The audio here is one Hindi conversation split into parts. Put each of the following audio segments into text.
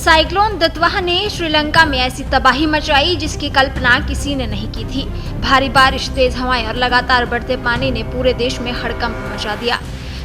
साइक्लोन दितवाह ने श्रीलंका में ऐसी तबाही मचाई जिसकी कल्पना किसी ने नहीं की थी। भारी बारिश, तेज हवाएं और लगातार बढ़ते पानी ने पूरे देश में हड़कंप मचा दिया।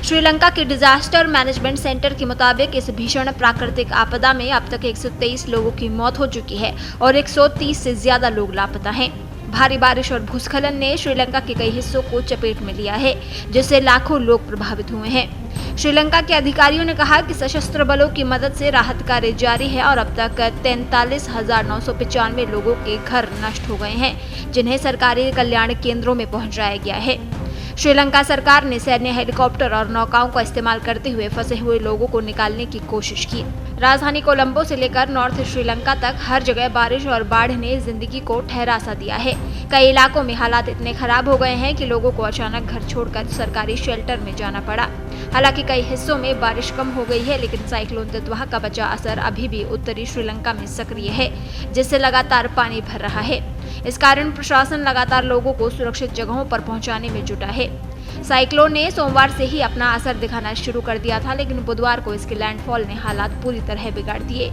श्रीलंका के डिजास्टर मैनेजमेंट सेंटर के मुताबिक इस भीषण प्राकृतिक आपदा में अब तक 123 लोगों की मौत हो चुकी है और 130 से ज्यादा लोग लापता हैं। भारी बारिश और भूस्खलन ने श्रीलंका के कई हिस्सों को चपेट में लिया है, जिससे लाखों लोग प्रभावित हुए हैं। श्रीलंका के अधिकारियों ने कहा कि सशस्त्र बलों की मदद से राहत कार्य जारी है और अब तक 43,995 लोगों के घर नष्ट हो गए हैं, जिन्हें सरकारी कल्याण केंद्रों में पहुंचाया गया है। श्रीलंका सरकार ने सैन्य हेलीकॉप्टर और नौकाओं का इस्तेमाल करते हुए फंसे हुए लोगों को निकालने की कोशिश की। राजधानी कोलंबो से लेकर नॉर्थ श्रीलंका तक हर जगह बारिश और बाढ़ ने जिंदगी को ठहरा सा दिया है। कई इलाकों में हालात इतने खराब हो गए हैं कि लोगों को अचानक घर छोड़कर सरकारी शेल्टर में जाना पड़ा। हालांकि कई हिस्सों में बारिश कम हो गई है, लेकिन साइक्लोन दितवाह का बचा असर अभी भी उत्तरी श्रीलंका में सक्रिय है, जिससे लगातार पानी भर रहा है। इस कारण प्रशासन लगातार लोगों को सुरक्षित जगहों पर पहुंचाने में जुटा है। साइक्लोन ने सोमवार से ही अपना असर दिखाना शुरू कर दिया था, लेकिन बुधवार को इसके लैंडफॉल ने हालात पूरी तरह बिगाड़ दिए।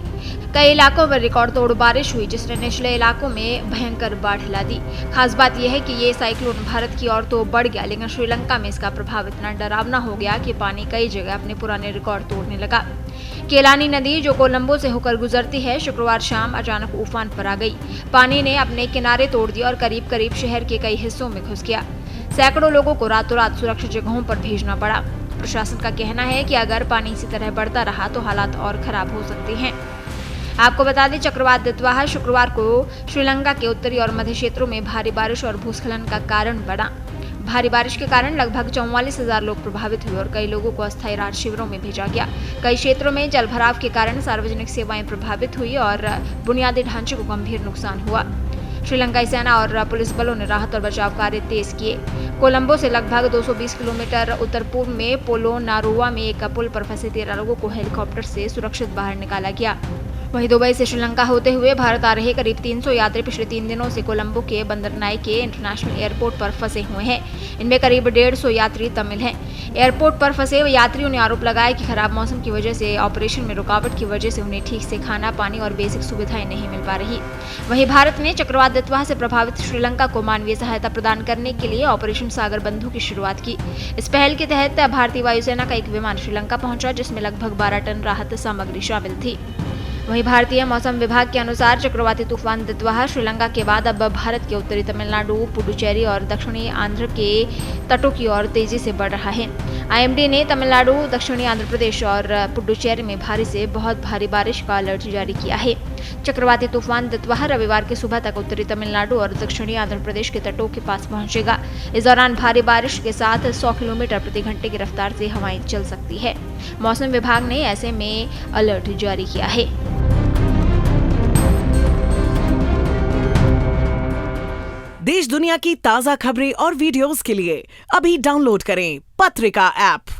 कई इलाकों में रिकॉर्ड तोड़ बारिश हुई, जिसने निचले इलाकों में भयंकर बाढ़ ला दी। खास बात यह है कि ये साइक्लोन भारत की ओर तो बढ़ गया, लेकिन श्रीलंका में इसका प्रभाव इतना डरावना हो गया कि पानी कई जगह अपने पुराने रिकॉर्ड तोड़ने लगा। केलानी नदी, जो कोलंबो से होकर गुजरती है, शुक्रवार शाम अचानक उफान पर आ गई। पानी ने अपने किनारे तोड़ दिए और करीब करीब शहर के कई हिस्सों में घुस गया। सैकड़ों लोगों को रातों रात सुरक्षित जगहों पर भेजना पड़ा। प्रशासन का कहना है कि अगर पानी इसी तरह बढ़ता रहा तो हालात और खराब हो सकते हैं। आपको बता दें, चक्रवात दितवाह शुक्रवार को श्रीलंका के उत्तरी और मध्य क्षेत्रों में भारी बारिश और भूस्खलन का कारण बना। भारी बारिश के कारण लगभग 44,000 लोग प्रभावित हुए और कई लोगों को अस्थायी राहत शिविरों में भेजा गया। कई क्षेत्रों में जलभराव के कारण सार्वजनिक सेवाएं प्रभावित हुई और बुनियादी ढांचे को गंभीर नुकसान हुआ। श्रीलंकाई सेना और पुलिस बलों ने राहत और बचाव कार्य तेज किए। कोलंबो से लगभग 220 किलोमीटर उत्तर पूर्व में पोलो नारुवा में एक पुल पर फंसे 13 लोगों को हेलीकॉप्टर से सुरक्षित बाहर निकाला गया। वहीं दुबई से श्रीलंका होते हुए भारत आ रहे करीब 300 यात्री पिछले 3 दिनों से कोलंबो के बंदरनाइके इंटरनेशनल एयरपोर्ट पर फंसे हुए हैं। इनमें करीब 150 यात्री तमिल हैं। एयरपोर्ट पर फंसे यात्रियों ने आरोप लगाया कि खराब मौसम की वजह से ऑपरेशन में रुकावट की वजह से उन्हें ठीक से खाना, पानी और बेसिक सुविधाएं नहीं मिल पा रही। वहीं भारत ने चक्रवात दितवाह से प्रभावित श्रीलंका को मानवीय सहायता प्रदान करने के लिए ऑपरेशन सागर बंधु की शुरुआत की। इस पहल के तहत भारतीय वायुसेना का एक विमान श्रीलंका पहुंचा, जिसमें लगभग 12 टन राहत सामग्री शामिल थी। वहीं भारतीय मौसम विभाग के अनुसार चक्रवाती तूफान दितवाह श्रीलंका के बाद अब भारत के उत्तरी तमिलनाडु, पुडुचेरी और दक्षिणी आंध्र के तटों की ओर तेजी से बढ़ रहा है। आईएमडी ने तमिलनाडु, दक्षिणी आंध्र प्रदेश और पुडुचेरी में भारी से बहुत भारी बारिश का अलर्ट जारी किया है। चक्रवाती तूफान दितवाह रविवार की सुबह तक उत्तरी तमिलनाडु और दक्षिणी आंध्र प्रदेश के तटों के पास पहुंचेगा। इस दौरान भारी बारिश के साथ 100 किलोमीटर प्रति घंटे की रफ्तार से हवाएं चल सकती है। मौसम विभाग ने ऐसे में अलर्ट जारी किया है। देश दुनिया की ताजा खबरें और वीडियोस के लिए अभी डाउनलोड करें पत्रिका ऐप।